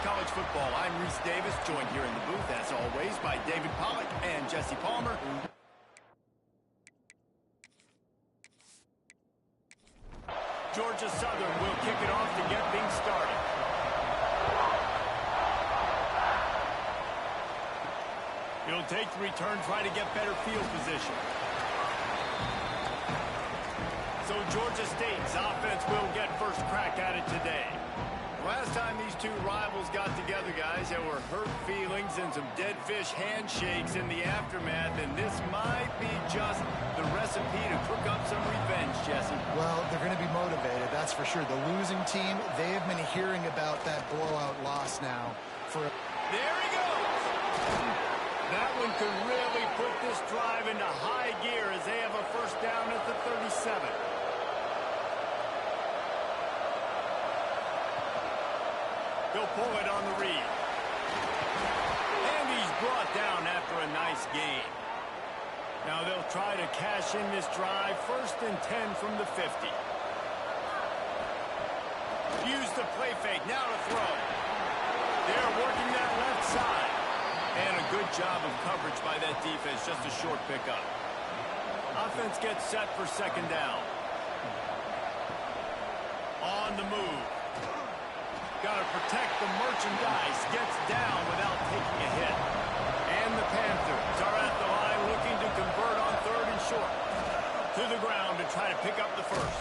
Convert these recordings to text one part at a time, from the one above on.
college football. I'm Reese Davis, joined here in the booth, as always, by David Pollack and Jesse Palmer. Georgia Southern will kick it off to get things started. It'll take the return, try to get better field position. So Georgia State's offense will get first crack at it today. Last time these two rivals got together, guys, there were hurt feelings and some dead fish handshakes in the aftermath, and this might be just the recipe to cook up some revenge, Jesse. Well, they're going to be motivated, that's for sure. The losing team, they have been hearing about that blowout loss now for... There he goes! That one could really put this drive into high gear as they have a first down at the 37. He'll pull it on the read. And he's brought down after a nice gain. Now they'll try to cash in this drive. First and 10 from the 50. Use the play fake. Now to throw. They're working that left side. And a good job of coverage by that defense. Just a short pickup. Offense gets set for second down. On the move. Got to protect the merchandise. Gets down without taking a hit. And the Panthers are at the line looking to convert on third and short. To the ground to try to pick up the first.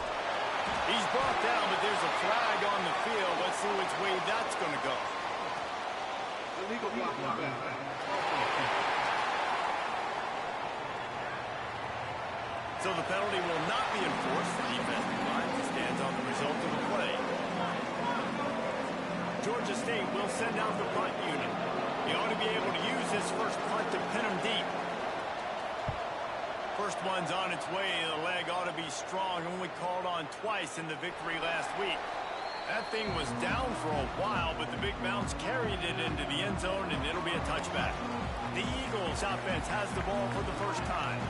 He's brought down, but there's a flag on the field. Let's see which way that's going to go. Illegal block on that. So the penalty will not be enforced. The defense declines and stands on the result of the play. Georgia State will send out the punt unit. He ought to be able to use this first punt to pin him deep. First one's on its way. The leg ought to be strong. Only called on twice in the victory last week. That thing was down for a while, but the big bounce carried it into the end zone, and it'll be a touchback. The Eagles offense has the ball for the first time.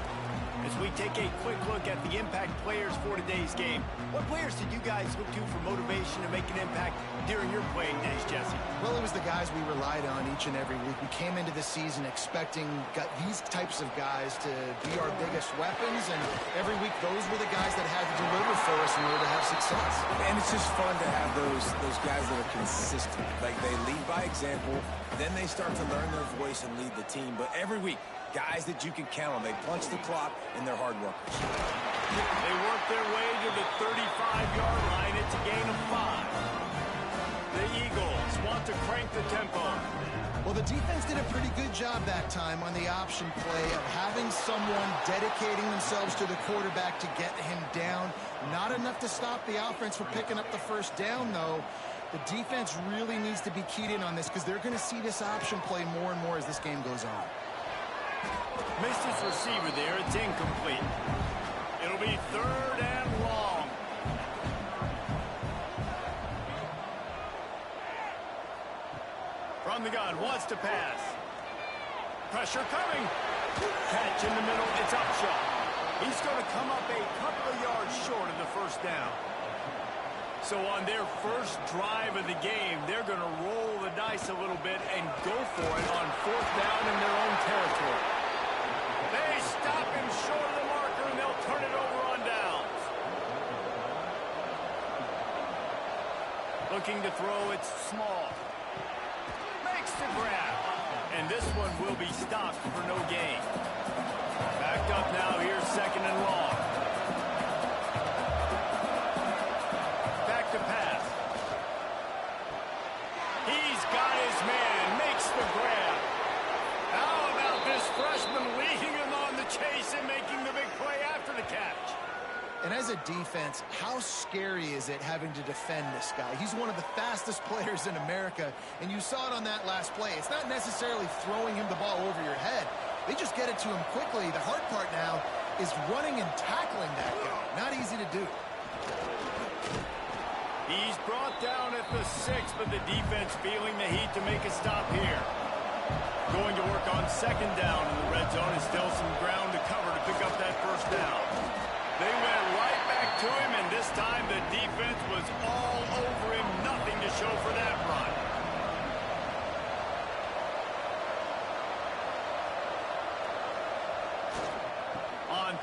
As we take a quick look at the impact players for today's game, what players did you guys look to for motivation to make an impact during your playing days, Jesse? Well, it was the guys we relied on each and every week. We came into the season expecting these types of guys to be our biggest weapons, and every week those were the guys that had to deliver for us in order to have success. And it's just fun to have those guys that are consistent. Like, they lead by example, then they start to learn their voice and lead the team. But every week, guys that you can count on. They punch the clock, and they're hard workers. They work their way to the 35-yard line. It's a gain of 5. The Eagles want to crank the tempo. Well, the defense did a pretty good job that time on the option play of having someone dedicating themselves to the quarterback to get him down. Not enough to stop the offense from picking up the first down, though. The defense really needs to be keyed in on this because they're going to see this option play more and more as this game goes on. Missed his receiver there. It's incomplete. It'll be third and long. From the gun, wants to pass. Pressure coming. Catch in the middle. It's Upshaw. He's going to come up a couple of yards short of the first down. So on their first drive of the game, they're going to roll the dice a little bit and go for it on fourth down in their own territory. They stop him short of the marker, and they'll turn it over on downs. Looking to throw, it's small. Makes the grab. And this one will be stopped for no gain. Backed up now, here's second and long. Back to pass. He's got his man, makes the grab. How about this freshman leading him on the chase and making the big play after the catch? And as a defense, how scary is it having to defend this guy? He's one of the fastest players in America, and you saw it on that last play. It's not necessarily throwing him the ball over your head. They just get it to him quickly. The hard part now is running and tackling that guy. Not easy to do. He's brought down at the 6, but the defense feeling the heat to make a stop here. Going to work on second down in the red zone, and still some ground to cover to pick up that first down. They went right back to him, and this time the defense was all over him. Nothing to show for that run.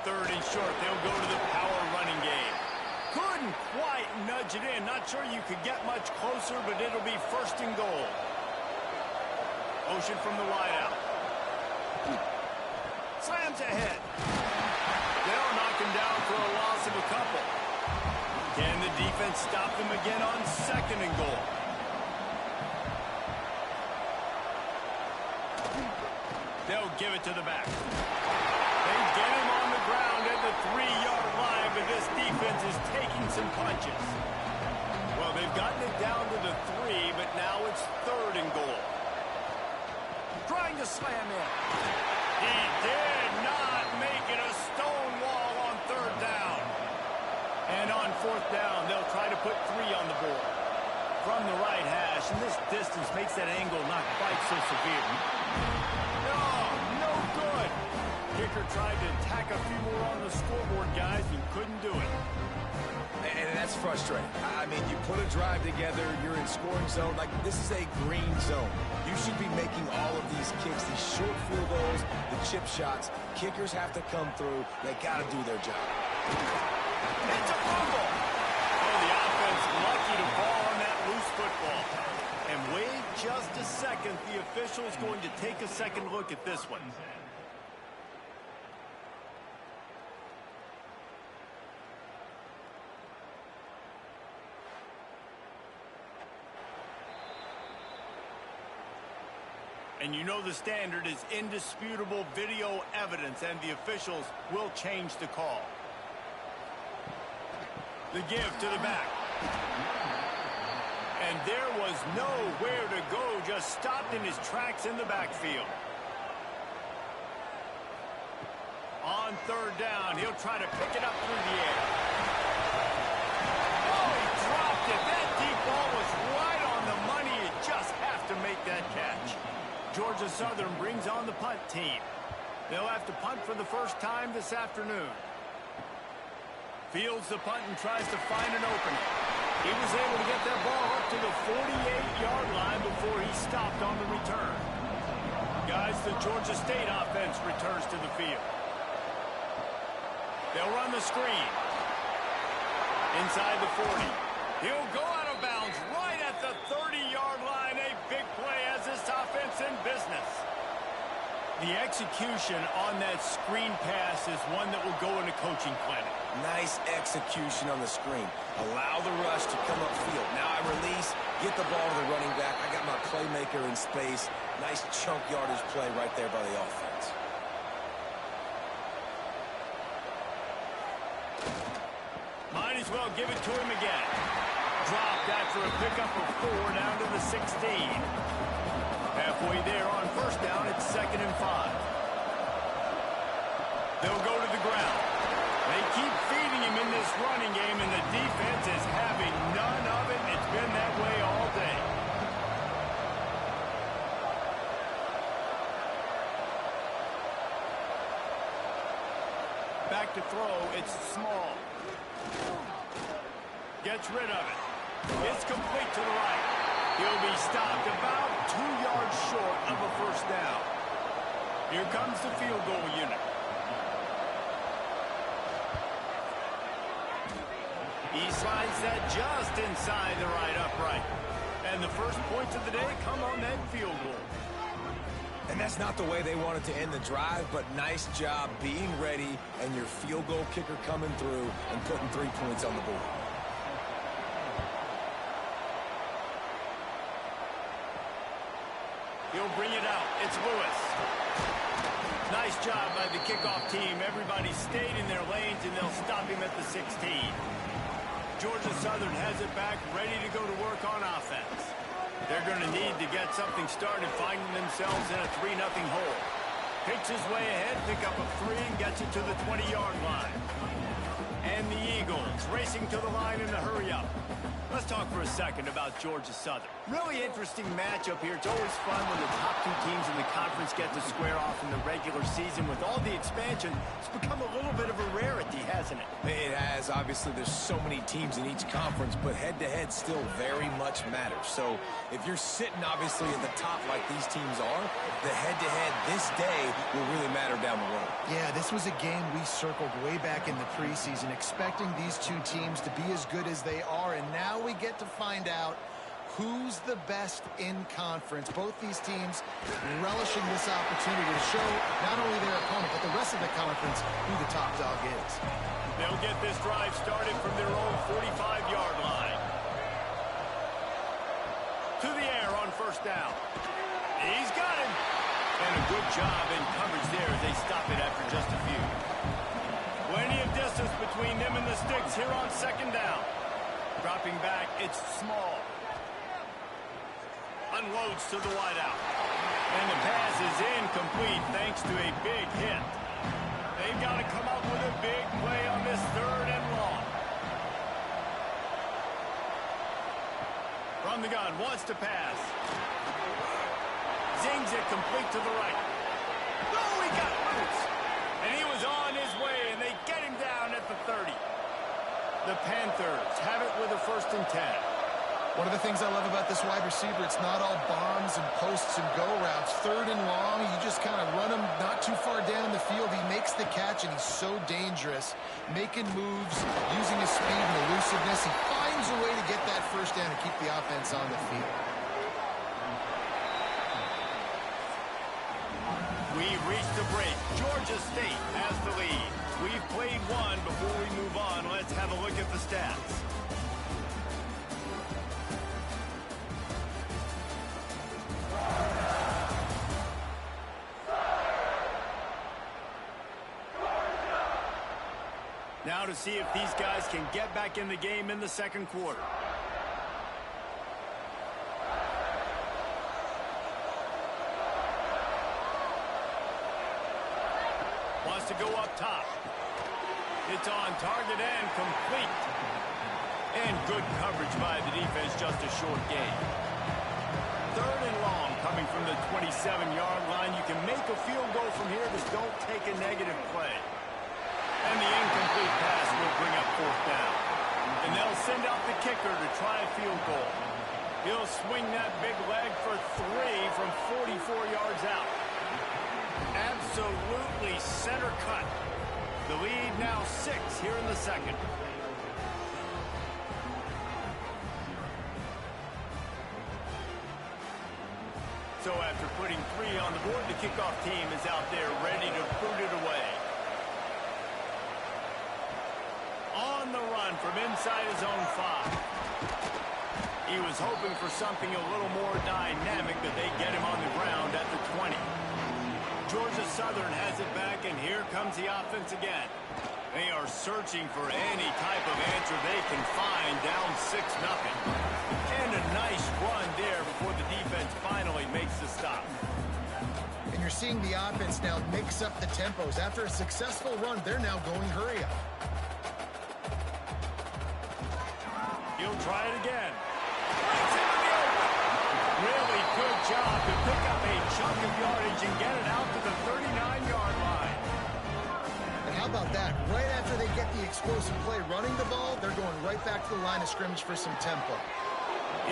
third and short. They'll go to the power running game. Couldn't quite nudge it in. Not sure you could get much closer, but it'll be first and goal. Motion from the wideout. Slams ahead. They'll knock him down for a loss of a couple. Can the defense stop them again on second and goal? They'll give it to the back. They get him on the ground at the 3-yard line, but this defense is taking some punches. Well, they've gotten it down to the 3, but now it's third and goal. Trying to slam in. He did not make it a stone wall on third down. And on fourth down, they'll try to put 3 on the board. From the right hash, and this distance makes that angle not quite so severe. No good. Kicker tried to tack a few more on the scoreboard, guys, and couldn't do it. And that's frustrating. I mean, you put a drive together, you're in scoring zone. Like, this is a green zone. You should be making all of these kicks, these short field goals, the chip shots. Kickers have to come through. They got to do their job. It's a fumble. Oh, the offense lucky to fall on that loose football. And wait just a second. The official's going to take a second look at this one. And you know the standard is indisputable video evidence, and the officials will change the call. The give to the back. And there was nowhere to go, just stopped in his tracks in the backfield. On third down, he'll try to pick it up through the air. Oh, he dropped it. That deep ball was right on the money. You just have to make that catch. Georgia Southern brings on the punt team. They'll have to punt for the first time this afternoon. Fields the punt and tries to find an opening. He was able to get that ball up to the 48-yard line before he stopped on the return. Guys, the Georgia State offense returns to the field. They'll run the screen. Inside the 40. He'll go out of bounds right at the 30-yard line. A big play as this offense in business. The execution on that screen pass is one that will go in a coaching clinic. Nice execution on the screen. Allow the rush to come upfield. Now I release, get the ball to the running back. I got my playmaker in space. Nice chunk yardage play right there by the offense. Might as well give it to him again. Dropped after a pickup of 4 down to the 16. Halfway there on first down, it's 2nd and 5. They'll go to the ground. They keep feeding him in this running game, and the defense is having none of it. It's been that way all day. Back to throw, it's Small. Gets rid of it. It's complete to the right. He'll be stopped about 2 yards short of a first down. Here comes the field goal unit. He slides that just inside the right upright. And the first points of the day come on that field goal. And that's not the way they wanted to end the drive, but nice job being ready and your field goal kicker coming through and putting 3 points on the board. He'll bring it out. It's Lewis. Nice job by the kickoff team. Everybody stayed in their lanes, and they'll stop him at the 16. Georgia Southern has it back, ready to go to work on offense. They're going to need to get something started, finding themselves in a 3-0 hole. Picks his way ahead, pick up a 3, and gets it to the 20-yard line. And the Eagles racing to the line in a hurry-up. Let's talk for a second about Georgia Southern. Really interesting matchup here. It's always fun when the top two teams in the conference get to square off in the regular season. With all the expansion, it's become a little bit of a rarity, hasn't it? It has. Obviously, there's so many teams in each conference, but head-to-head still very much matters. So if you're sitting, obviously, at the top like these teams are, the head-to-head this day will really matter down the road. Yeah, this was a game we circled way back in the preseason, expecting these two teams to be as good as they are, and now we get to find out who's the best in conference. Both these teams relishing this opportunity to show not only their opponent, but the rest of the conference who the top dog is. They'll get this drive started from their own 45-yard line. To the air on first down. He's got him. And a good job in coverage there as they stop it after just a few. Plenty of distance between them and the sticks here on second down. Dropping back, it's small. Unloads to the wideout. And the pass is incomplete thanks to a big hit. They've got to come up with a big play on this third and long. From the gun, wants to pass. Zings it complete to the right. Oh, he got loose. And he was on his way, and they get him down at the 30. The Panthers have it with a 1st and 10. One of the things I love about this wide receiver, it's not all bombs and posts and go routes. 3rd and long, you just kind of run him not too far down the field. He makes the catch, and he's so dangerous, making moves, using his speed and elusiveness. He finds a way to get that first down and keep the offense on the field. We've reached the break. Georgia State has the lead. We've played one. Before we move on, let's have a look at the stats. Now to see if these guys can get back in the game in the second quarter. Wants to go up top. It's on target and complete. And good coverage by the defense, just a short gain. 3rd and long coming from the 27-yard line. You can make a field goal from here, just don't take a negative play. And the incomplete pass will bring up 4th down. And they'll send out the kicker to try a field goal. He'll swing that big leg for 3 from 44 yards out. Absolutely center cut. The lead now 6 here in the second. So after putting 3 on the board, the kickoff team is out there ready to boot it away. On the run from inside his own 5. He was hoping for something a little more dynamic, but they get him on the ground at the 20. Georgia Southern has it back, and here comes the offense again. They are searching for any type of answer they can find, down 6-0. And a nice run there before the defense finally makes the stop. And you're seeing the offense now mix up the tempos. After a successful run, they're now going hurry up. He'll try it again. Breaks into the open. Really good job to pick up a chunk of yardage and get it out to the 39-yard line. And how about that? Right after they get the explosive play running the ball, they're going right back to the line of scrimmage for some tempo.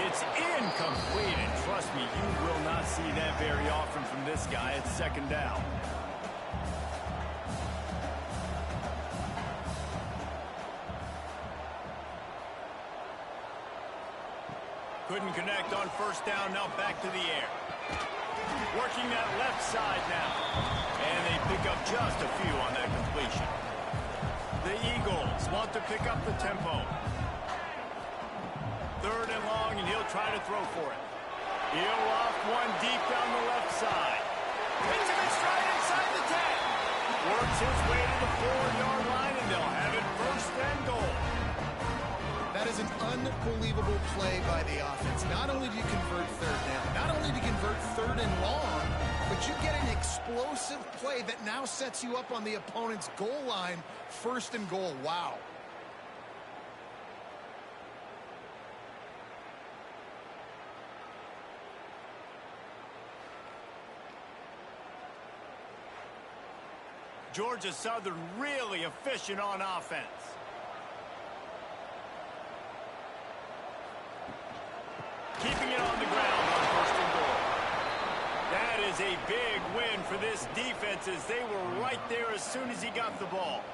It's incomplete, and trust me, you will not see that very often from this guy. It's 2nd down. Couldn't connect on 1st down, now back to the air. Working that left side now. And they pick up just a few on that completion. The Eagles want to pick up the tempo. 3rd and long, and he'll try to throw for it. He'll loft one deep down the left side. Hits him in stride inside the 10. Works his way to the 4-yard line, and they'll have it 1st and goal. That is an unbelievable play by the offense. Not only do you convert 3rd down, not only do you convert 3rd and long, but you get an explosive play that now sets you up on the opponent's goal line, 1st and goal. Wow. Georgia Southern really efficient on offense. Keeping it on the ground on first and goal. That is a big win for this defense as they were right there as soon as he got the ball.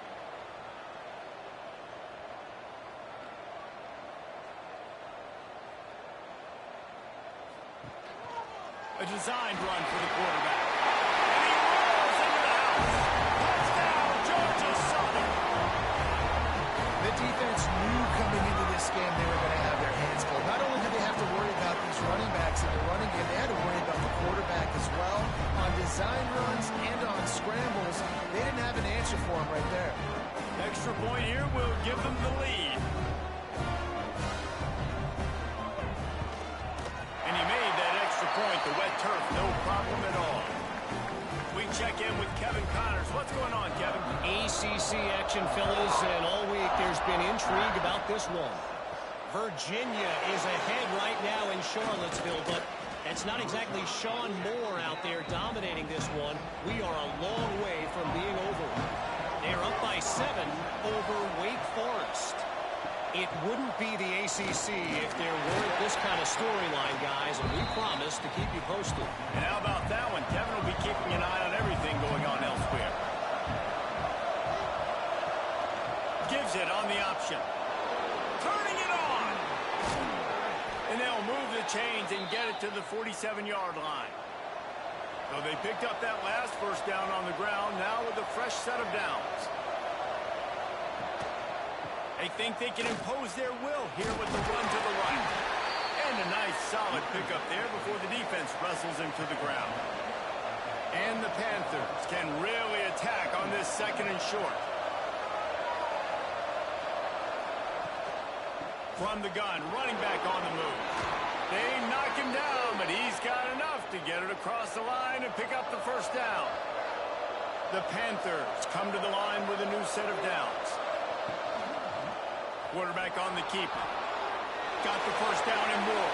A designed run for the quarterback. And he rolls into the house. Touchdown, Georgia Southern. The defense knew coming into this game they were going to have their hands full. Not only did they have to worry about these running backs in the running game, they had to worry about the quarterback as well. On design runs and on scrambles, they didn't have an answer for him right there. Extra point here will give them the lead. And he made that extra point, the wet turf, no problem at all. We check in with Kevin Connors. What's going on, Kevin? ACC action, fellas, and all week there's been intrigue about this one. Virginia is ahead right now in Charlottesville, but it's not exactly Sean Moore out there dominating this one. We are a long way from being over. They're up by 7 over Wake Forest. It wouldn't be the ACC if there weren't this kind of storyline, guys, and we promise to keep you posted. And how about that one? Kevin will be keeping an eye on everything going on elsewhere. Gives it on the option. Turning it on! And they'll move the chains and get it to the 47-yard line. So they picked up that last first down on the ground, now with a fresh set of downs. They think they can impose their will here with the run to the right. And a nice solid pickup there before the defense wrestles him to the ground. And the Panthers can really attack on this second and short. From the gun, running back on the move. They knock him down, but he's got enough to get it across the line and pick up the first down. The Panthers come to the line with a new set of downs. Quarterback on the keeper. Got the first down and more.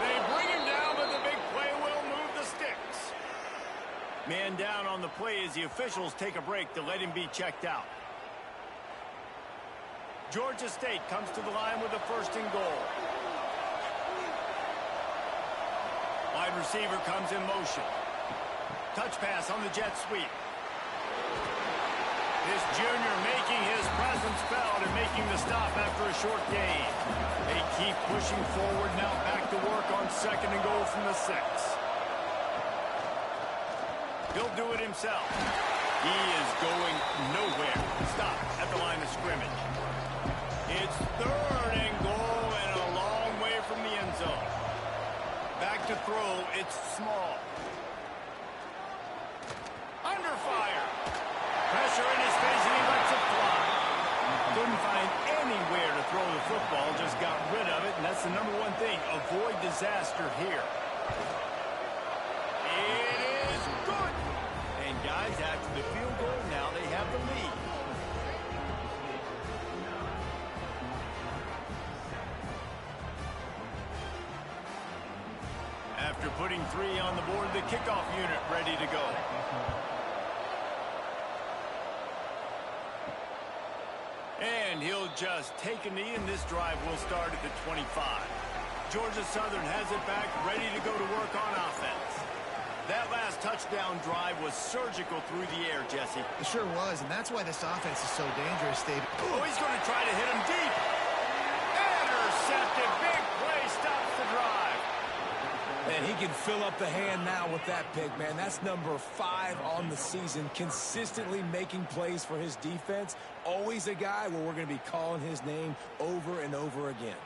They bring him down, but the big play will move the sticks. Man down on the play as the officials take a break to let him be checked out. Georgia State comes to the line with a first and goal. Wide receiver comes in motion. Touch pass on the jet sweep. This junior making his presence felt and making the stop after a short gain. They keep pushing forward, now back to work on second and goal from the 6. He'll do it himself. He is going nowhere. Stop at the line of scrimmage. It's third and goal and a long way from the end zone. Back to throw, it's small. Under fire. Pressure in his face, and he lets it fly. Couldn't find anywhere to throw the football, just got rid of it, and that's the number one thing. Avoid disaster here. It is good. And guys, after the field goal, now they have the lead. After putting 3 on the board, the kickoff unit ready to go. And he'll just take a knee, and this drive will start at the 25. Georgia Southern has it back, ready to go to work on offense. That last touchdown drive was surgical through the air, Jesse. It sure was, and that's why this offense is so dangerous, David. Oh, he's going to try to hit him deep. Intercepted. Big play stops the drive. And he can fill up the hand now with that pick, man. That's number 5 on the season, consistently making plays for his defense. Always a guy where we're going to be calling his name over and over again.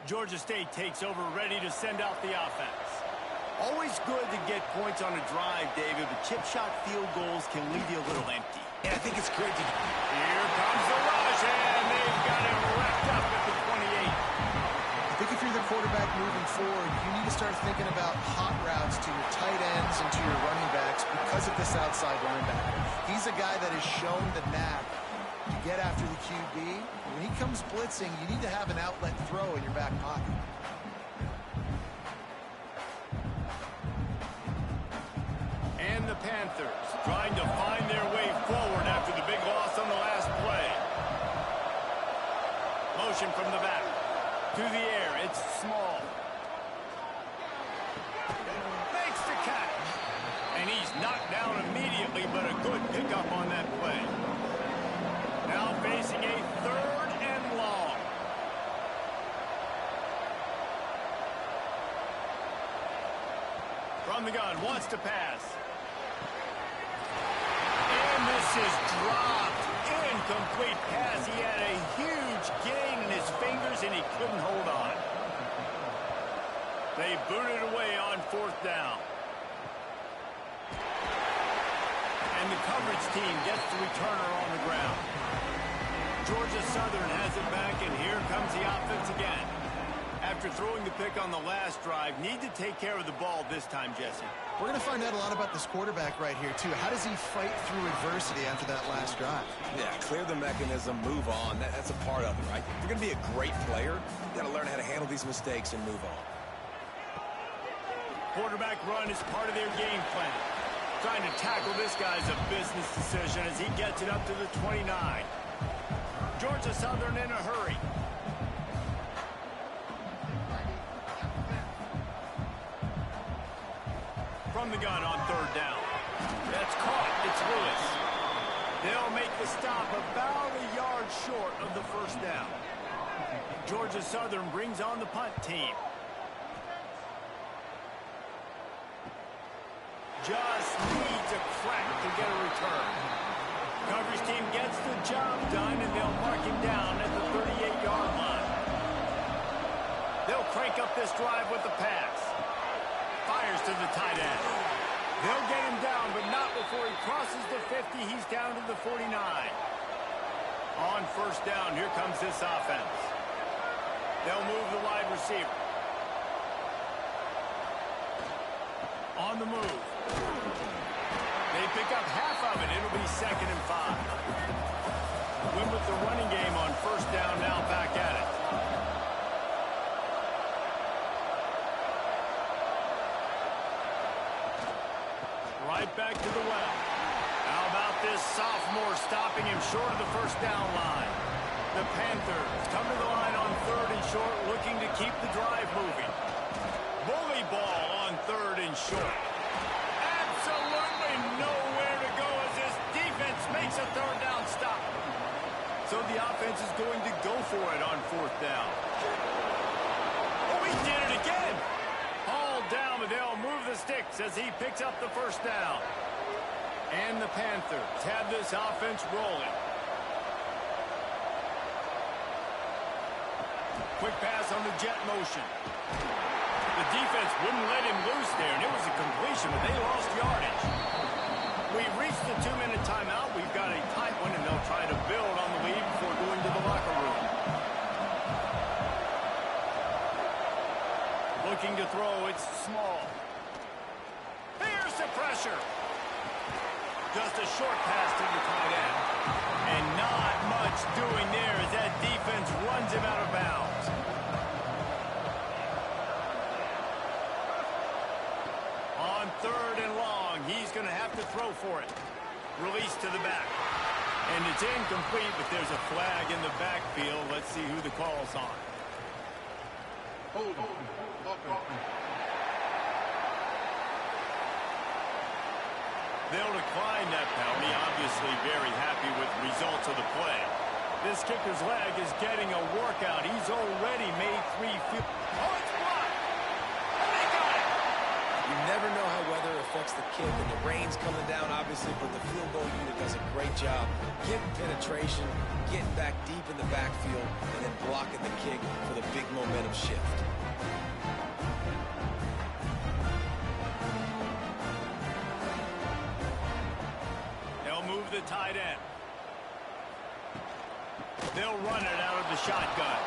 Georgia State takes over, ready to send out the offense. Always good to get points on a drive, David, but chip shot field goals can leave you a little empty. And I think it's great to... Here comes the rush, and they've got him wrapped up at the 28. I think if you're the quarterback moving forward, you need to start thinking about hot routes to your tight ends and to your running backs because of this outside linebacker. He's a guy that has shown the knack to get after the QB. When he comes blitzing, you need to have an outlet throw in your back pocket. And the Panthers trying to find their way forward after the big loss on the last play. Motion from the back. To the air, it's Small. Makes the catch. And he's knocked down immediately, but a good pickup on that play. Now facing a 3rd and long. From the gun, wants to pass. And this is dropped. Incomplete pass. He had a huge gain in his fingers, and he couldn't hold on. They booted away on 4th down. And the coverage team gets the returner on the ground. Georgia Southern has it back, and here comes the offense again. After throwing the pick on the last drive, need to take care of the ball this time, Jesse. We're going to find out a lot about this quarterback right here, too. How does he fight through adversity after that last drive? Yeah, clear the mechanism, move on. That's a part of it, right? If you're going to be a great player, you got to learn how to handle these mistakes and move on. Quarterback run is part of their game plan. Trying to tackle this guy's a business decision as he gets it up to the 29. Georgia Southern in a hurry. From the gun on 3rd down. That's caught. It's Lewis. They'll make the stop about a yard short of the 1st down. Georgia Southern brings on the punt team. Just needs a crack to get a return. Coverage team gets the job done, and they'll mark him down at the 38-yard line. They'll crank up this drive with the pass. Fires to the tight end. They'll get him down, but not before he crosses the 50. He's down to the 49. On 1st down, here comes this offense. They'll move the wide receiver. On the move. They pick up half of it. It'll be 2nd and 5. Win with the running game on 1st down, now back at it. Right back to the well. How about this sophomore stopping him short of the 1st down line? The Panthers come to the line on 3rd and short, looking to keep the drive moving. Bully ball on 3rd and short. Absolutely nowhere to go as this defense makes a 3rd down stop. So the offense is going to go for it on 4th down. Oh, he did it again. All down, but they'll move the sticks as he picks up the 1st down. And the Panthers have this offense rolling. Quick pass on the jet motion. The defense wouldn't let him loose there, and it was a completion, but they lost yardage. We've reached the 2-minute timeout. We've got a tight one, and they'll try to build on the lead before going to the locker room. Looking to throw, it's Small. Here's the pressure. Just a short pass to the tight end. And not much doing there as that defense runs him out of bounds. On 3rd and long, he's going to have to throw for it. Release to the back. And it's incomplete, but there's a flag in the backfield. Let's see who the call's on. Hold on. They'll decline that penalty, obviously very happy with the results of the play. This kicker's leg is getting a workout. He's already made 3 field. Oh, it's blocked! And they got it! You never know how weather affects the kick, and the rain's coming down, obviously, but the field goal unit does a great job getting penetration, getting back deep in the backfield, and then blocking the kick for the big momentum shift. to the tight end. They'll run it out of the shotgun.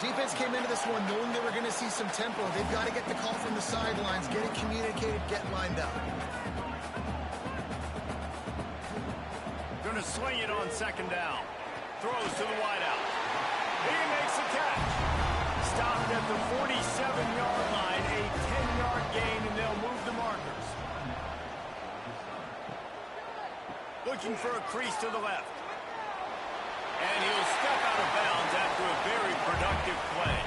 Defense came into this one knowing they were going to see some tempo. They've got to get the call from the sidelines, get it communicated, get lined up. Going to swing it on second down. Throws to the wideout. He makes the catch. Stopped at the 47-yard line, a 10-yard gain, and they'll move the markers. Looking for a crease to the left. And he'll step out of bounds after a very productive play.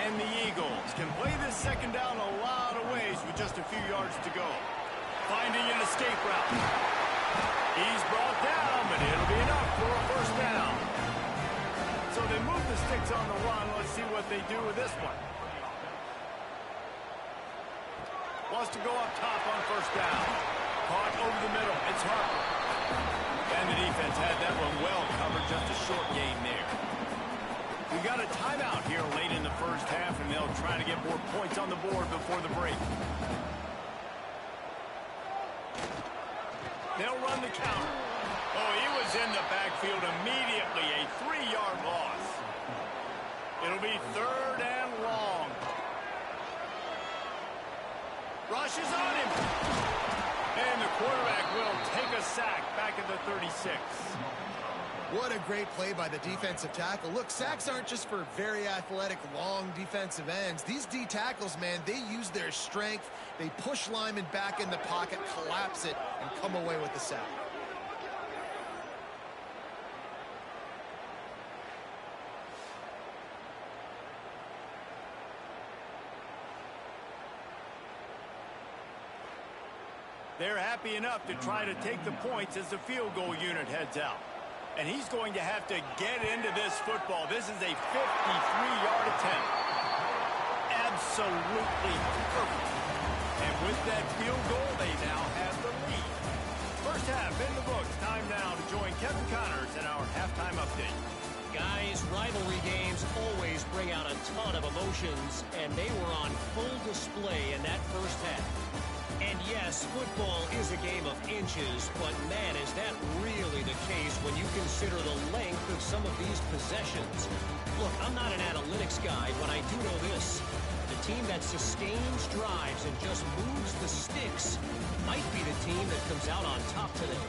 And the Eagles can play this second down a lot of ways with just a few yards to go. Finding an escape route. He's brought down, but it'll be enough for a first down. So they move the sticks on the run. Let's see what they do with this one. Wants to go up top on first down. Caught over the middle. It's Harper. And the defense had that one well covered, just a short gain there. We got a timeout here late in the first half, and they'll try to get more points on the board before the break. They'll run the counter. Oh, he was in the backfield immediately, a 3-yard loss. It'll be third and long. Rushes on him. And the quarterback will take a sack back at the 36. What a great play by the defensive tackle. Look, sacks aren't just for very athletic, long defensive ends. These D tackles, man, they use their strength. They push linemen back in the pocket, collapse it, and come away with the sack. They're happy enough to try to take the points as the field goal unit heads out. And he's going to have to get into this football. This is a 53-yard attempt. Absolutely perfect. And with that field goal, they now have the lead. First half in the books. Time now to join Kevin Connors in our halftime update. Guys, rivalry games always bring out a ton of emotions, and they were on full display in that first half. And yes, football is a game of inches, but man, is that really the case when you consider the length of some of these possessions. Look, I'm not an analytics guy, but I do know this. The team that sustains drives and just moves the sticks might be the team that comes out on top today.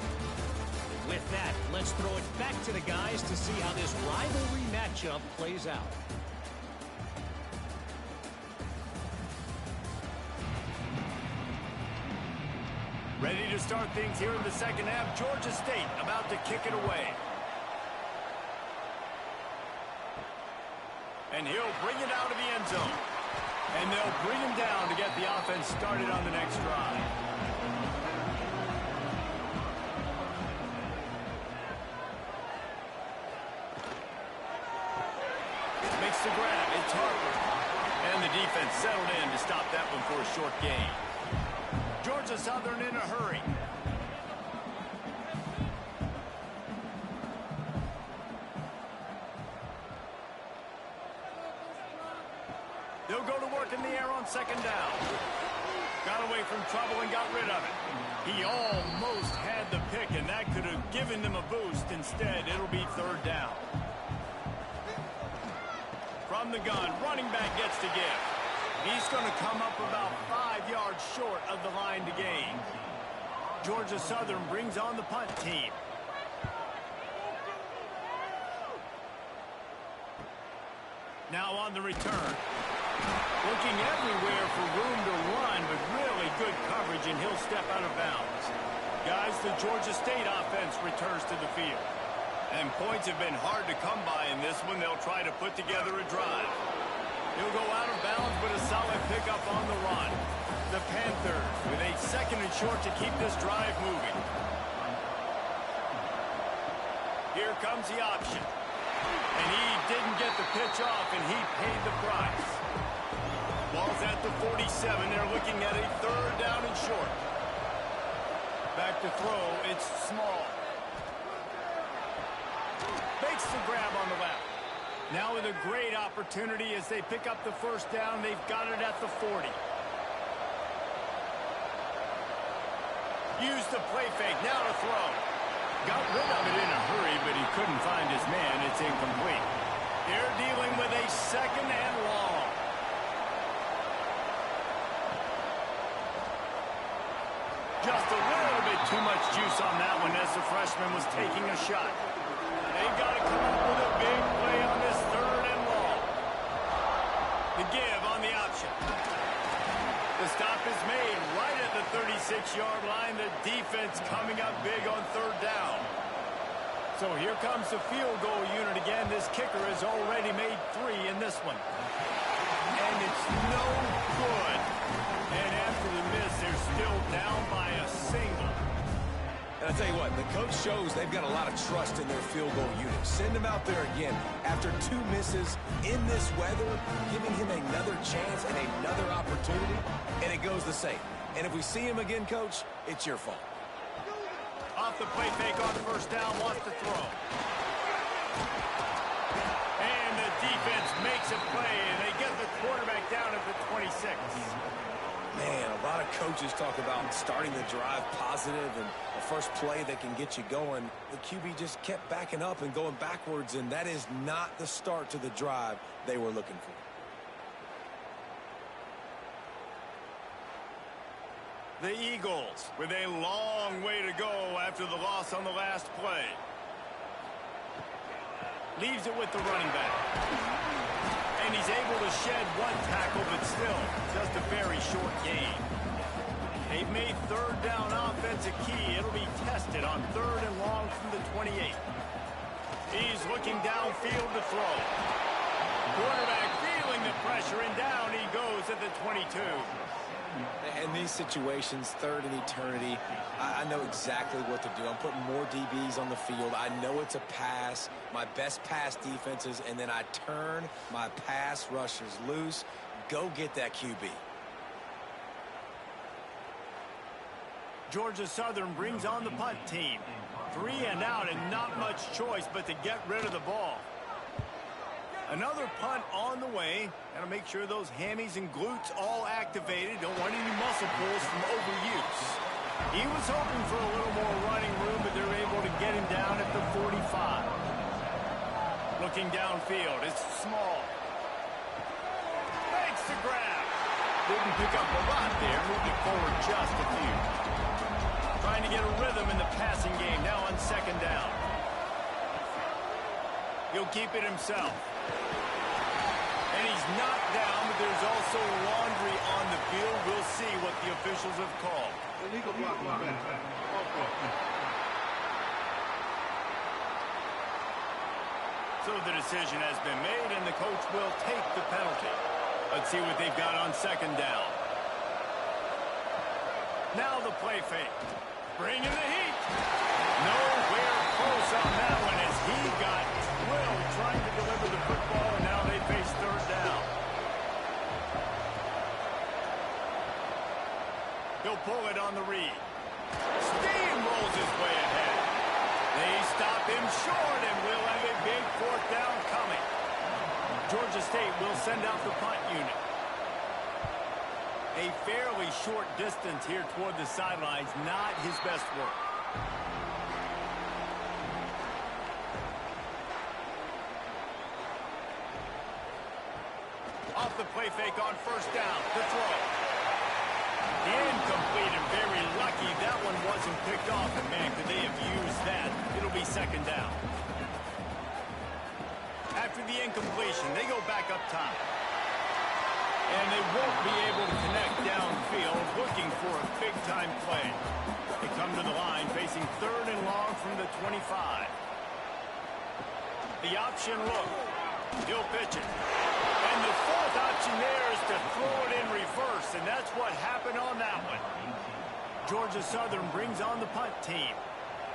With that, let's throw it back to the guys to see how this rivalry matchup plays out. Ready to start things here in the second half. Georgia State about to kick it away. And he'll bring it out of the end zone. And they'll bring him down to get the offense started on the next drive. Makes the grab. It's Harper. And the defense settled in to stop that one for a short gain. Georgia Southern in a hurry. They'll go to work in the air on second down. Got away from trouble and got rid of it. He almost had the pick, and that could have given them a boost. Instead, it'll be third down. From the gun, running back gets to give. He's going to come up about 5 yards short of the line to gain. Georgia Southern brings on the punt team. Now on the return. Looking everywhere for room to run, but really good coverage, and he'll step out of bounds. Guys, the Georgia State offense returns to the field. And points have been hard to come by in this one. They'll try to put together a drive. He'll go out of bounds, but a solid pickup on the run. The Panthers with a second and short to keep this drive moving. Here comes the option. And he didn't get the pitch off, and he paid the price. Ball's at the 47. They're looking at a third down and short. Back to throw. It's Small. Makes the grab on the left. Now with a great opportunity as they pick up the first down. They've got it at the 40. Use the play fake. Now to throw. Got rid of it in a hurry, but he couldn't find his man. It's incomplete. They're dealing with a second and long. Just a little bit too much juice on that one as the freshman was taking a shot. They've got to come up with a big play on this third and long. The give on the option. The stop is made right at the 36-yard line. The defense coming up big on third down. So here comes the field goal unit again. This kicker has already made 3 in this one. And it's no good. And after the miss, they're still down by a single. And I'll tell you what, the coach shows they've got a lot of trust in their field goal unit. Send him out there again after 2 misses in this weather, giving him another chance and another opportunity, and it goes the same. And if we see him again, Coach, it's your fault. Off the play fake on first down, wants to throw. And the defense makes a play, and they get the quarterback down at the 26. Man, a lot of coaches talk about starting the drive positive and the first play that can get you going. The QB just kept backing up and going backwards, and that is not the start to the drive they were looking for. The Eagles with a long way to go after the loss on the last play. Leaves it with the running back. And he's able to shed 1 tackle, but still just a very short gain. They've made third down offense a key. It'll be tested on third and long from the 28. He's looking downfield to throw. Quarterback feeling the pressure, and down he goes at the 22. In these situations, third and eternity, I know exactly what to do. I'm putting more DBs on the field. I know it's a pass, my best pass defenses, and then I turn my pass rushers loose. Go get that QB. Georgia Southern brings on the punt team. 3 and out and not much choice but to get rid of the ball. Another punt on the way. Got to make sure those hammies and glutes all activated. Don't want any muscle pulls from overuse. He was hoping for a little more running room, but they're able to get him down at the 45. Looking downfield, it's small. Makes the grab. Didn't pick up a lot there, moving forward just a few. Trying to get a rhythm in the passing game now on second down. He'll keep it himself. And he's knocked down, but there's also laundry on the field. We'll see what the officials have called. Illegal block. So the decision has been made, and the coach will take the penalty. Let's see what they've got on second down. Now the play fake. Bringing the heat. Nowhere close on that one as he got drilled trying to deliver the football, and now they face third down. He'll pull it on the read. Steamrolls his way ahead. They stop him short, and we'll have a big fourth down coming. Georgia State will send out the punt unit. A fairly short distance here toward the sidelines, not his best work. Off the play fake on first down, the throw. Incomplete and very lucky that one wasn't picked off, and man, could they have used that. It'll be second down. After the incompletion, they go back up top. And they won't be able to connect downfield, looking for a big-time play. They come to the line, facing third and long from the 25. The option look. He'll pitch it. And the fourth option there is to throw it in reverse, and that's what happened on that one. Georgia Southern brings on the punt team.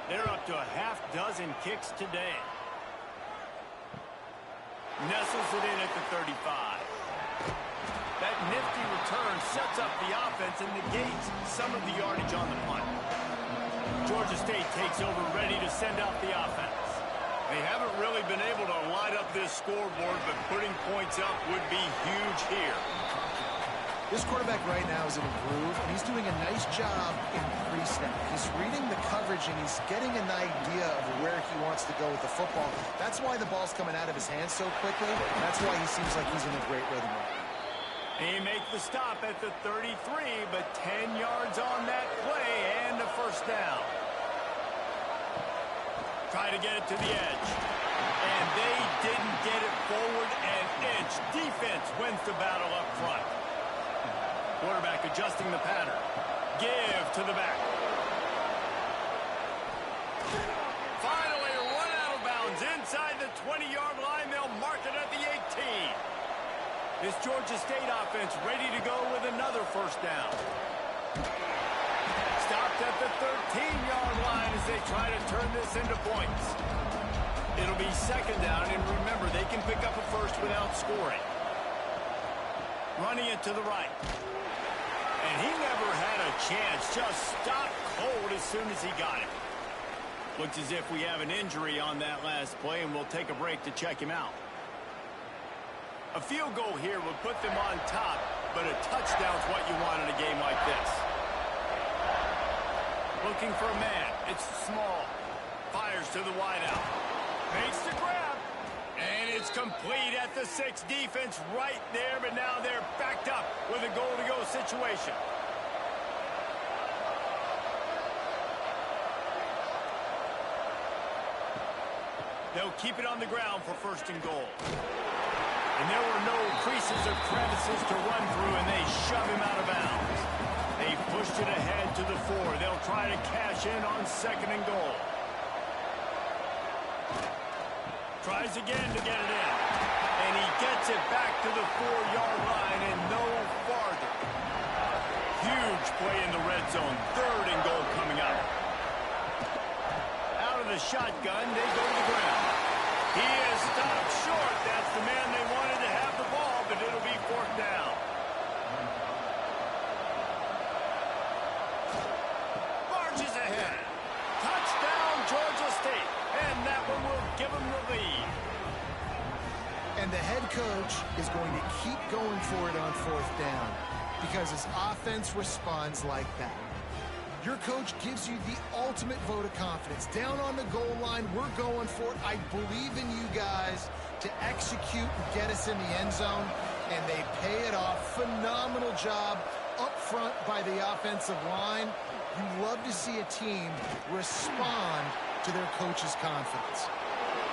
They're up to a half dozen kicks today. Nestles it in at the 35. That nifty return sets up the offense and negates some of the yardage on the punt. Georgia State takes over, ready to send out the offense. They haven't really been able to light up this scoreboard, but putting points up would be huge here. This quarterback right now is in a groove, and he's doing a nice job in pre-snap. He's reading the coverage, and he's getting an idea of where he wants to go with the football. That's why the ball's coming out of his hands so quickly. That's why he seems like he's in a great rhythm right now. He makes the stop at the 33, but 10 yards on that play and a first down. Try to get it to the edge. And they didn't get it forward an inch. Defense wins the battle up front. Quarterback adjusting the pattern. Give to the back. Finally run out of bounds inside the 20-yard line. They'll mark it at the 18. This Georgia State offense ready to go with another first down. Stopped at the 13-yard line as they try to turn this into points. It'll be second down, and remember, they can pick up a first without scoring. Running it to the right. And he never had a chance. Just stopped cold as soon as he got it. Looks as if we have an injury on that last play, and we'll take a break to check him out. A field goal here would put them on top, but a touchdown's what you want in a game like this. Looking for a man. It's small. Fires to the wideout. Makes the grab. And it's complete at the 6. Defense right there, but now they're backed up with a goal-to-go situation. They'll keep it on the ground for first and goal. And there were no creases or crevices to run through, and they shove him out of bounds. They pushed it ahead to the 4. They'll try to cash in on second and goal. Tries again to get it in. And he gets it back to the 4-yard line and no farther. Huge play in the red zone. Third and goal coming up. Out of the shotgun, they go to the ground. He is stopped short. That's the man they wanted to have the ball, but it'll be fourth down. Marches ahead. Touchdown, Georgia State. And that one will give them the lead. And the head coach is going to keep going for it on fourth down because his offense responds like that. Your coach gives you the ultimate vote of confidence. Down on the goal line, we're going for it. I believe in you guys to execute and get us in the end zone, and they pay it off. Phenomenal job up front by the offensive line. You love to see a team respond to their coach's confidence.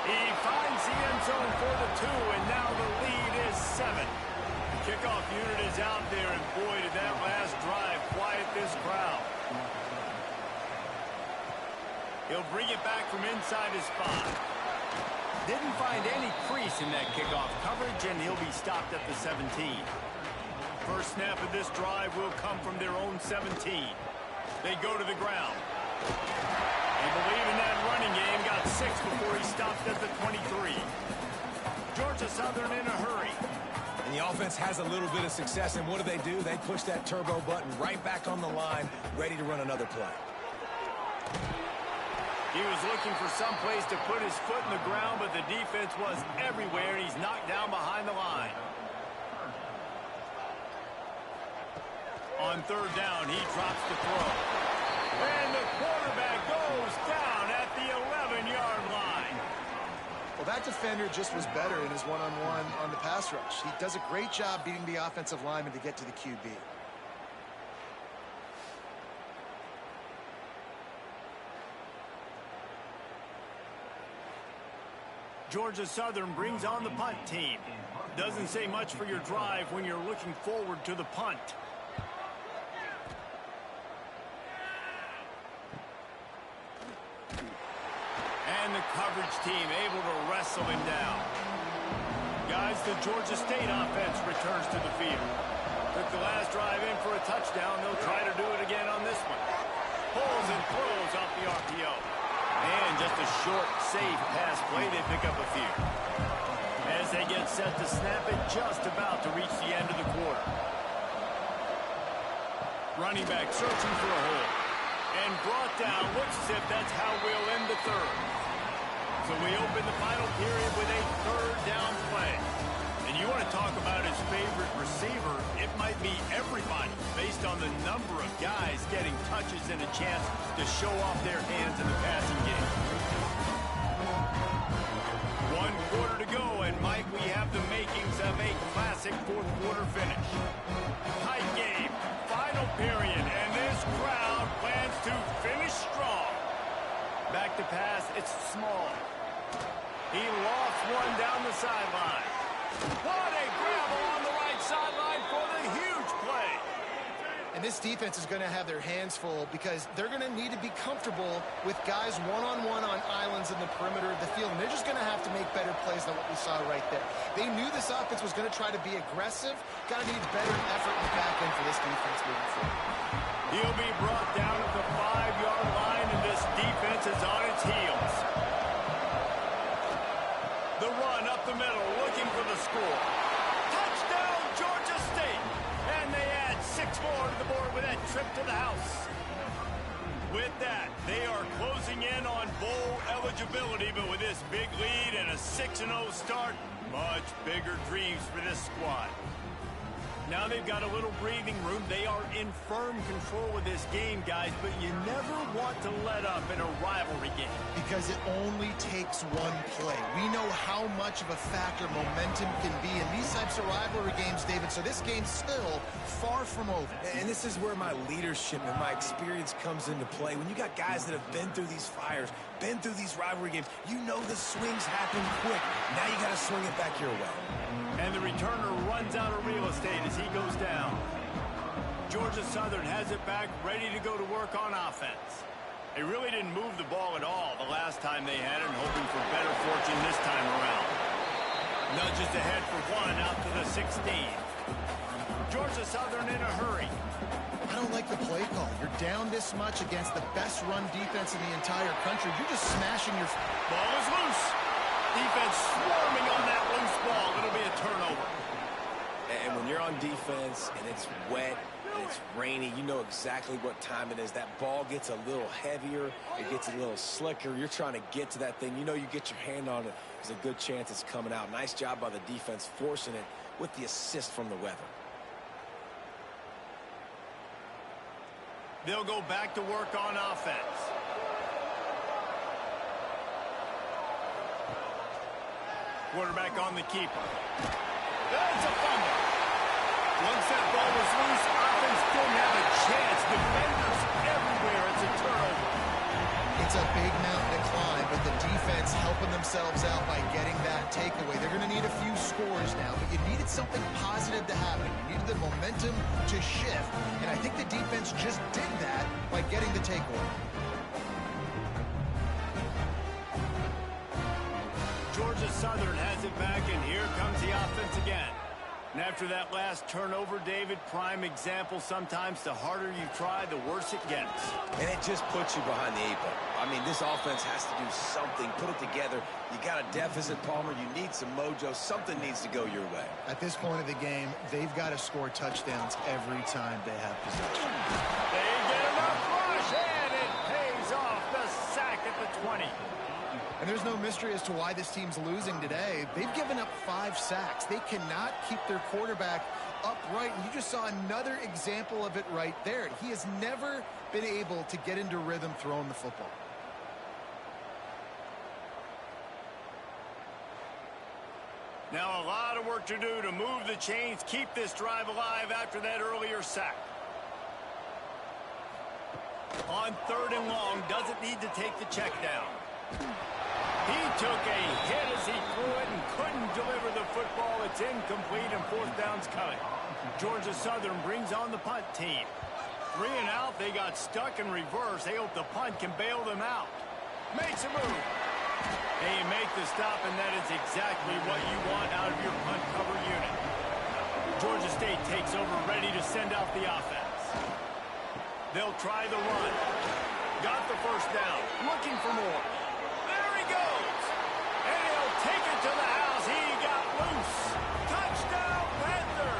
He finds the end zone for the 2, and now the lead is 7. The kickoff unit is out there, and boy, did that last drive quiet this crowd. He'll bring it back from inside his spot. Didn't find any crease in that kickoff coverage, and he'll be stopped at the 17. First snap of this drive will come from their own 17. They go to the ground. They believe in that running game. Got 6 before he stopped at the 23. Georgia Southern in a hurry. And the offense has a little bit of success, and what do? They push that turbo button right back on the line, ready to run another play. He was looking for some place to put his foot in the ground, but the defense was everywhere, and he's knocked down behind the line. On third down, he drops the throw. And the quarterback goes down at the 11-yard line. Well, that defender just was better in his one-on-one on the pass rush. He does a great job beating the offensive lineman to get to the QB. Georgia Southern brings on the punt team. Doesn't say much for your drive when you're looking forward to the punt. And the coverage team able to wrestle him down. Guys, the Georgia State offense returns to the field. Took the last drive in for a touchdown. They'll try to do it again on this one. Pulls and throws off the RPO. And just a short, safe pass play. They pick up a few. As they get set to snap it, just about to reach the end of the quarter. Running back searching for a hole. And brought down. Looks as if that's how we'll end the third. So we open the final period with a third down play. And you want to talk about his favorite receiver, it might be every guys getting touches and a chance to show off their hands in the passing game. 1 quarter to go, and Mike, we have the makings of a classic fourth-quarter finish. Tight game, final period, and this crowd plans to finish strong. Back to pass, it's Small. He lost one down the sideline. What a grab along the right sideline for the huge play. And this defense is going to have their hands full because they're going to need to be comfortable with guys one-on-one on islands in the perimeter of the field. And they're just going to have to make better plays than what we saw right there. They knew this offense was going to try to be aggressive. Got to need better effort in the back end for this defense moving forward. He'll be brought down at the 5-yard line, and this defense is on its heels. The run up the middle, looking for the score. Touchdown, Georgia State! And they add 6 more to the board with that trip to the house. With that, they are closing in on bowl eligibility, but with this big lead and a 6-0 start, much bigger dreams for this squad. Now they've got a little breathing room. They are in firm control of this game, guys, but you never want to let up in a rivalry game. Because it only takes one play. We know how much of a factor momentum can be in these types of rivalry games, David, so this game's still far from over. And this is where my leadership and my experience comes into play. When you got guys that have been through these fires, been through these rivalry games, you know the swings happen quick. Now you got to swing it back your way. And the returner runs out of real estate as he goes down. Georgia Southern has it back, ready to go to work on offense. They really didn't move the ball at all the last time they had it, hoping for better fortune this time around. Nudges ahead for 1 out to the 16. Georgia Southern in a hurry. I don't like the play call. You're down this much against the best run defense in the entire country. You're just smashing your... Ball is loose. Defense swarming on that loose ball. It'll be a turnover. And when you're on defense and it's wet and it's rainy, you know exactly what time it is. That ball gets a little heavier. It gets a little slicker. You're trying to get to that thing. You know you get your hand on it. There's a good chance it's coming out. Nice job by the defense forcing it with the assist from the weather. They'll go back to work on offense. Quarterback on the keeper. That's a fumble. Once that ball was loose, offense didn't have a chance. Defenders everywhere. It's a turnover. It's a big mountain to climb, but the defense helping themselves out by getting that takeaway. They're going to need a few scores now, but you needed something positive to happen. You needed the momentum to shift, and I think the defense just did that by getting the takeaway. Georgia Southern has it back, and here comes the offense again. And after that last turnover, David, prime example, sometimes the harder you try, the worse it gets. And it just puts you behind the 8 ball. I mean, this offense has to do something, put it together. You got a deficit, Palmer. You need some mojo. Something needs to go your way. At this point of the game, they've got to score touchdowns every time they have possession. They get enough rush, and it pays off. The sack at the 20. And there's no mystery as to why this team's losing today. They've given up 5 sacks. They cannot keep their quarterback upright. And you just saw another example of it right there. He has never been able to get into rhythm throwing the football. Now a lot of work to do to move the chains, keep this drive alive after that earlier sack. On 3rd and long, doesn't need to take the check down. He took a hit as he threw it and couldn't deliver the football. It's incomplete, and 4th down's coming. Georgia Southern brings on the punt team. 3 and out, they got stuck in reverse. They hope the punt can bail them out. Makes a move. They make the stop, and that is exactly what you want out of your punt cover unit. Georgia State takes over, ready to send out the offense. They'll try the run. Got the 1st down. Looking for more. Goes. And he'll take it to the house. He got loose. Touchdown, Panther.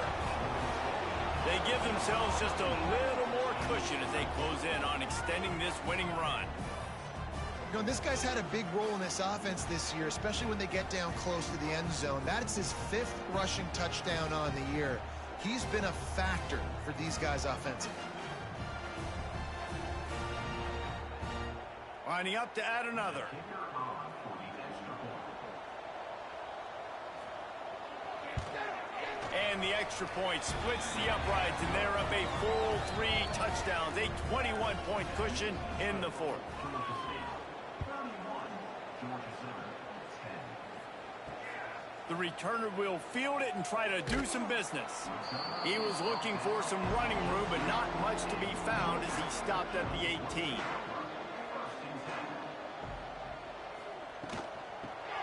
They give themselves just a little more cushion as they close in on extending this winning run. You know, this guy's had a big role in this offense this year, especially when they get down close to the end zone. That's his 5th rushing touchdown on the year. He's been a factor for these guys offensively. lining up to add another. And the extra point splits the uprights, and they're up a full 3 touchdowns, a 21-point cushion in the fourth. The returner will field it and try to do some business. He was looking for some running room, but not much to be found as he stopped at the 18.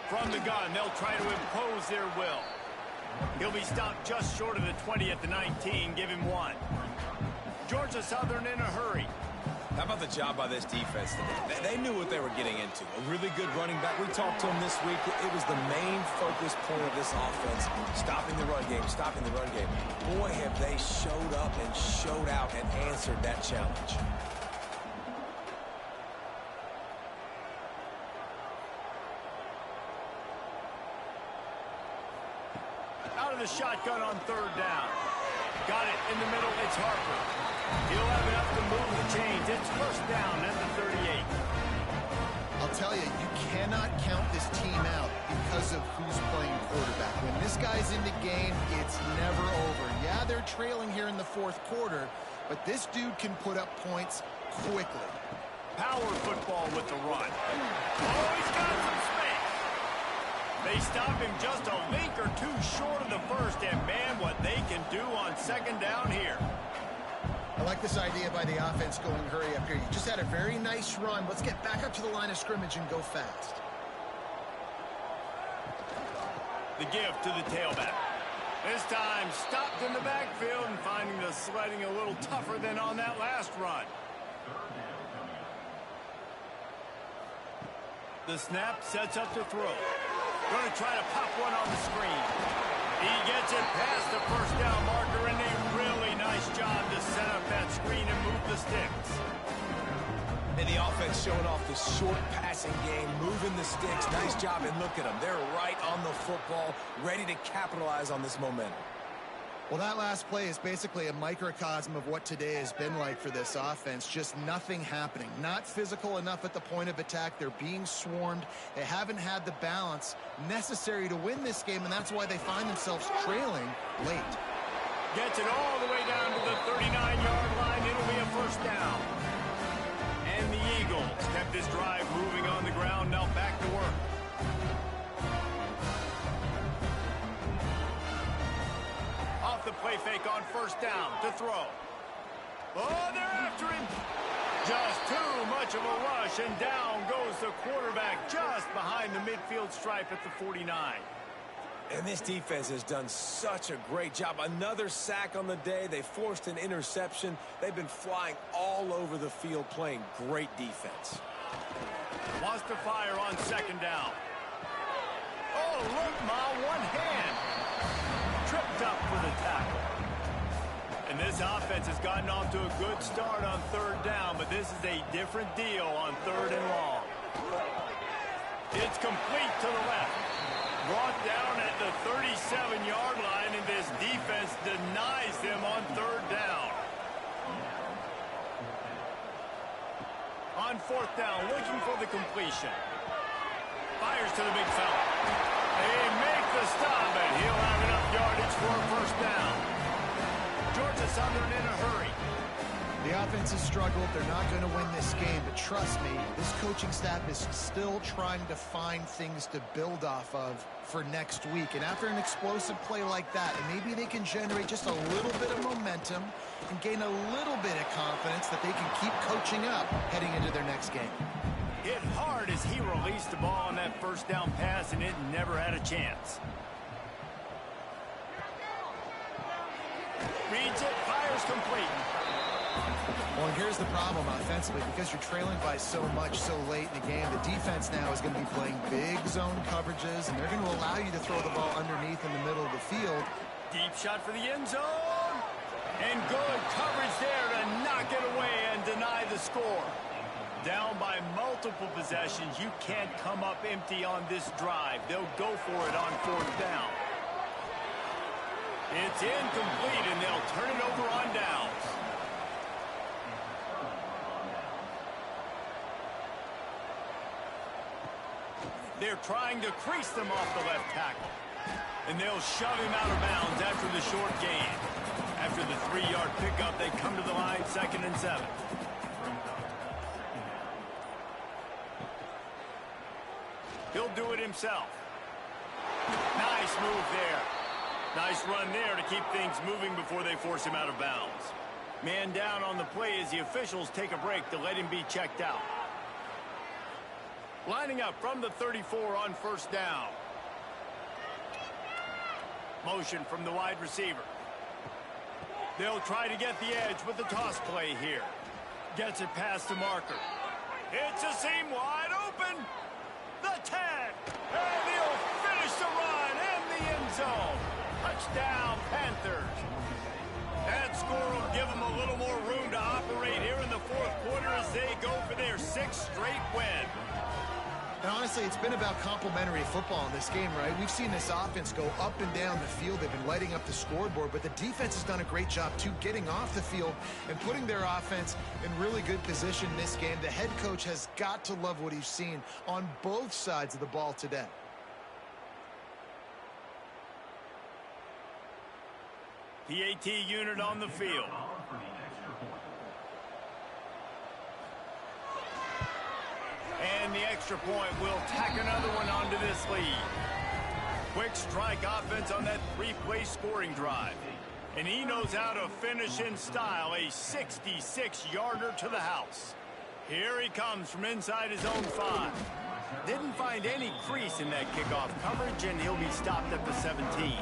From the gun, they'll try to impose their will. He'll be stopped just short of the 20 at the 19. Give him 1. Georgia Southern in a hurry. How about the job by this defense today? They knew what they were getting into. A really good running back. We talked to him this week. It was the main focus point of this offense. Stopping the run game, stopping the run game. Boy, have they showed up and showed out and answered that challenge. Out of the shotgun on 3rd down. Got it in the middle. It's Harper. He'll have enough to move the chains. It's 1st down at the 38. I'll tell you, you cannot count this team out because of who's playing quarterback. When this guy's in the game, it's never over. Yeah, they're trailing here in the 4th quarter, but this dude can put up points quickly. Power football with the run. Oh, he's got some space. They stop him just a link or 2 short of the 1st, and man, what they can do on 2nd down here. I like this idea by the offense going hurry up here. You just had a very nice run. Let's get back up to the line of scrimmage and go fast. The give to the tailback. This time stopped in the backfield and finding the sledding a little tougher than on that last run. The snap sets up to throw. Going to try to pop one on the screen. He gets it past the 1st down marker, and a really nice job to set up that screen and move the sticks. And the offense showing off the short passing game, moving the sticks. Nice job, and look at them. They're right on the football, ready to capitalize on this momentum. Well, that last play is basically a microcosm of what today has been like for this offense. Just nothing happening. Not physical enough at the point of attack. They're being swarmed. They haven't had the balance necessary to win this game, and that's why they find themselves trailing late. Gets it all the way down to the 39-yard line. It'll be a 1st down. And the Eagles kept this drive moving on the ground. Now back to work. Off the play fake on 1st down to throw. Oh, they're after him. Just too much of a rush, and down goes the quarterback just behind the midfield stripe at the 49. And this defense has done such a great job. Another sack on the day. They forced an interception. They've been flying all over the field playing great defense. Wants to fire on 2nd down. Oh, look, Ma, one hand. Tripped up for the tackle. And this offense has gotten off to a good start on 3rd down, but this is a different deal on 3rd and long. It's complete to the left. Brought down at the 37-yard line, and this defense denies them on 3rd down. On 4th down, looking for the completion. Fires to the big fella. They make the stop, and he'll have enough yardage for a 1st down. Georgia Southern in a hurry. The offense has struggled. They're not going to win this game, but trust me, this coaching staff is still trying to find things to build off of for next week. And after an explosive play like that, and maybe they can generate just a little bit of momentum and gain a little bit of confidence that they can keep coaching up heading into their next game. Hit hard as he released the ball on that 1st down pass, and it never had a chance. Reads it, fires complete. Well, and here's the problem offensively. Because you're trailing by so much so late in the game, the defense now is going to be playing big zone coverages, and they're going to allow you to throw the ball underneath in the middle of the field. Deep shot for the end zone. And good coverage there to knock it away and deny the score. Down by multiple possessions. You can't come up empty on this drive. They'll go for it on 4th down. It's incomplete, and they'll turn it over on downs. They're trying to crease them off the left tackle. And they'll shove him out of bounds after the short gain. After the 3-yard pickup, they come to the line, 2nd and 7. He'll do it himself. Nice move there. Nice run there to keep things moving before they force him out of bounds. Man down on the play as the officials take a break to let him be checked out. Lining up from the 34 on 1st down. Motion from the wide receiver. They'll try to get the edge with the toss play here. Gets it past the marker. It's a seam wide open. The 10. And he'll finish the run in the end zone. Touchdown, Panthers. That score will give them a little more room to operate here in the 4th quarter as they go for their 6th straight win. And honestly, it's been about complementary football in this game, right? We've seen this offense go up and down the field. They've been lighting up the scoreboard, but the defense has done a great job, too, getting off the field and putting their offense in really good position in this game. The head coach has got to love what he's seen on both sides of the ball today. PAT unit on the field. And the extra point will tack another one onto this lead. Quick strike offense on that 3-play scoring drive. And he knows how to finish in style, a 66-yarder to the house. Here he comes from inside his own 5. Didn't find any crease in that kickoff coverage, and he'll be stopped at the 17.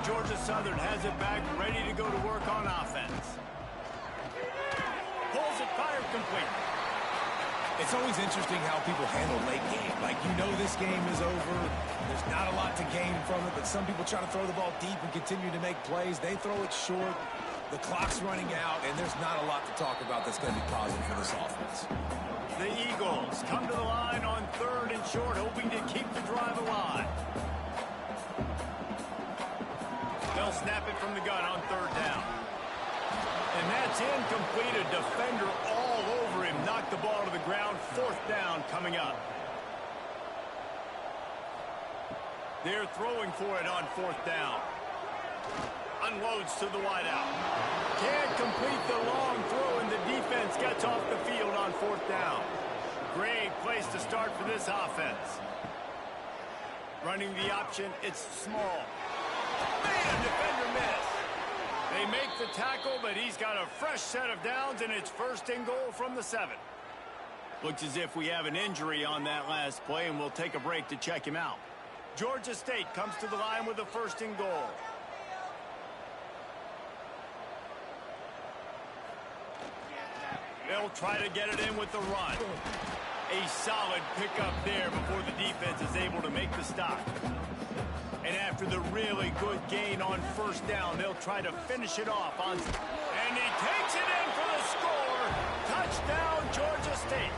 Georgia Southern has it back, ready to go to work on offense. Pulls it, fired complete. It's always interesting how people handle late game. Like, you know this game is over. There's not a lot to gain from it, but some people try to throw the ball deep and continue to make plays. They throw it short. The clock's running out, and there's not a lot to talk about that's going to be positive for this offense. The Eagles come to the line on 3rd and short, hoping to keep the drive alive. They'll snap it from the gun on 3rd down. And that's incomplete. A defender all over him. Knocked the ball to the ground. 4th down coming up. They're throwing for it on 4th down. Unloads to the wideout. Can't complete the long throw, and the defense gets off the field on 4th down. Great place to start for this offense. Running the option, it's small. Man, defender missed. They make the tackle, but he's got a fresh set of downs, and it's 1st and goal from the 7. Looks as if we have an injury on that last play, and we'll take a break to check him out. Georgia State comes to the line with a 1st and goal. They'll try to get it in with the run. A solid pickup there before the defense is able to make the stop. And after the really good gain on 1st down, they'll try to finish it off on. And he takes it in for the score. Touchdown, Georgia State.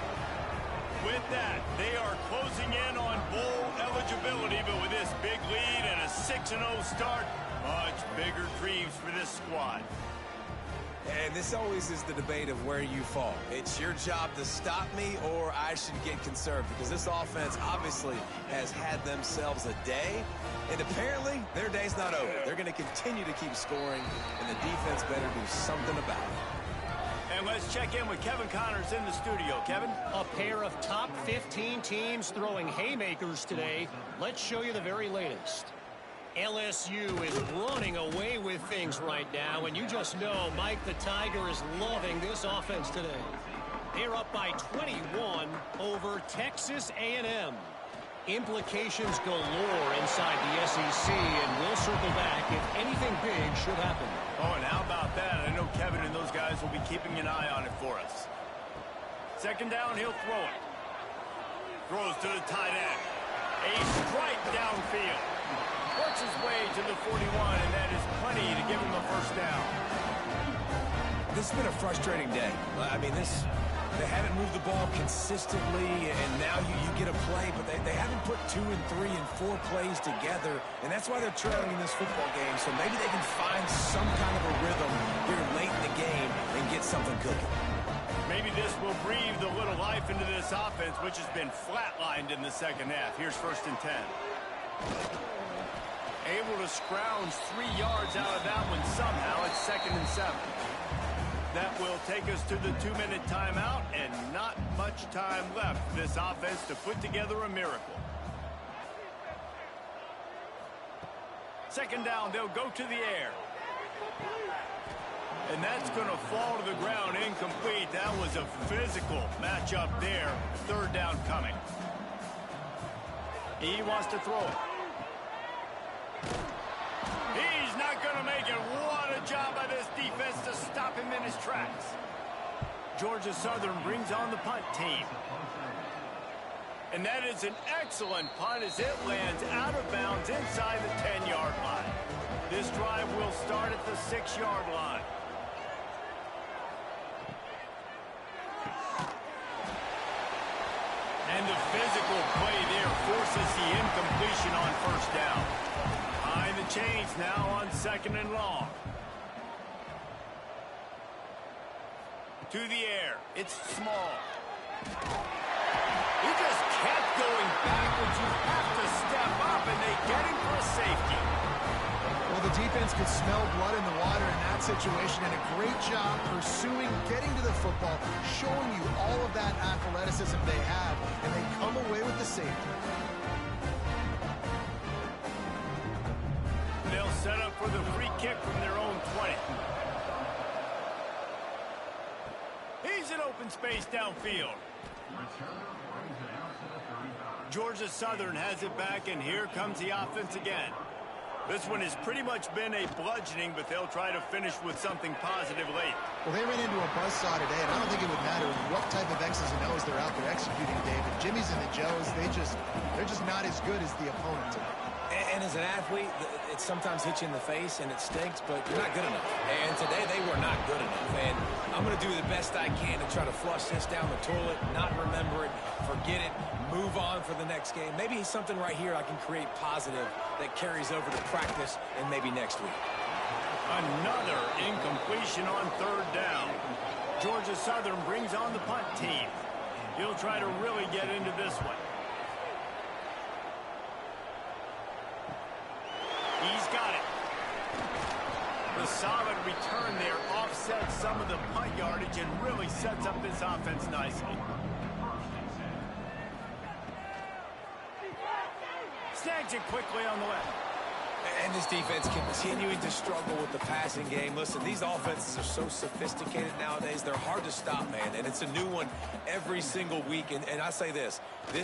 With that, they are closing in on bowl eligibility, but with this big lead and a 6-0 start, much bigger dreams for this squad. And this always is the debate of where you fall. It's your job to stop me, or I should get conserved, because this offense obviously has had themselves a day, and apparently their day's not over. They're going to continue to keep scoring, and the defense better do something about it. And let's check in with Kevin Connors in the studio. Kevin? A pair of top 15 teams throwing haymakers today. Let's show you the very latest. LSU is running away with things right now, and you just know Mike the Tiger is loving this offense today. They're up by 21 over Texas A&M. Implications galore inside the SEC, and we'll circle back if anything big should happen. Oh, and how about that? I know Kevin and those guys will be keeping an eye on it for us. 2nd down, he'll throw it. Throws to the tight end. A strike downfield. Works his way to the 41, and that is plenty to give him a 1st down. This has been a frustrating day. I mean, they haven't moved the ball consistently, and now you get a play, but they haven't put 2 and 3 and 4 plays together, and that's why they're trailing in this football game. So maybe they can find some kind of a rhythm here late in the game and get something cooking. Maybe this will breathe a little life into this offense, which has been flatlined in the second half. Here's 1st and 10. Able to scrounge 3 yards out of that one somehow. It's 2nd and 7. That will take us to the 2-minute timeout, and not much time left for this offense to put together a miracle. 2nd down, they'll go to the air. And that's going to fall to the ground incomplete. That was a physical matchup there. 3rd down coming. He wants to throw it. He's not going to make it. What a job by this defense to stop him in his tracks. Georgia Southern brings on the punt team. And that is an excellent punt as it lands out of bounds inside the 10-yard line. This drive will start at the 6-yard line. And the physical play there forces the incompletion on 1st down. Behind the chains now on 2nd and long. To the air. It's Small. He just kept going backwards. You have to step up, and they get him for a safety. Well, the defense could smell blood in the water in that situation, and a great job pursuing, getting to the football, showing you all of that athleticism they have, and they come away with the safety. They'll set up for the free kick from their own 20. He's in open space downfield. Georgia Southern has it back, and here comes the offense again. This one has pretty much been a bludgeoning, but they'll try to finish with something positive late. Well, they ran into a buzzsaw today, and I don't think it would matter what type of X's and O's they're out there executing, David. Jimmy's and the Joes, they're just not as good as the opponent today. And as an athlete, it sometimes hits you in the face and it stinks, but you're not good enough. And today they were not good enough. And I'm going to do the best I can to try to flush this down the toilet, not remember it, forget it, move on for the next game. Maybe something right here I can create positive that carries over to practice and maybe next week. Another incompletion on 3rd down. Georgia Southern brings on the punt team. He'll try to really get into this one. He's got it. The solid return there offsets some of the punt yardage and really sets up this offense nicely. Snags it quickly on the left. And this defense continuing to struggle with the passing game. Listen, these offenses are so sophisticated nowadays. They're hard to stop, man. And it's a new one every single week. And I say this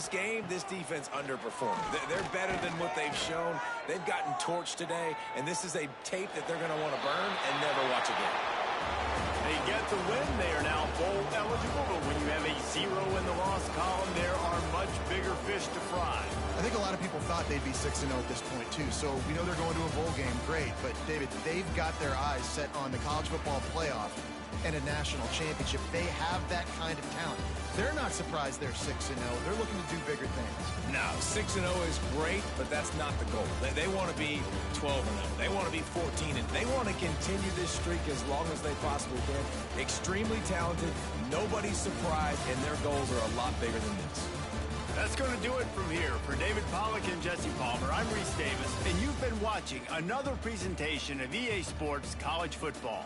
game, this defense underperformed. They're better than what they've shown. They've gotten torched today. And this is a tape that they're going to want to burn and never watch again. They get the win. They are now bowl eligible. But when you have a 0 in the loss column, there are much bigger fish to fry. I think a lot of people thought they'd be 6-0 at this point, too. So we know they're going to a bowl game. Great. But, David, they've got their eyes set on the college football playoff and a national championship. They have that kind of talent. They're not surprised they're 6-0. They're looking to do bigger things. No, 6-0 is great, but that's not the goal. They want to be 12-0. They want to be 14-0. They want to continue this streak as long as they possibly can. Extremely talented. Nobody's surprised, and their goals are a lot bigger than this. That's going to do it from here. For David Pollack and Jesse Palmer, I'm Reese Davis, and you've been watching another presentation of EA Sports College Football.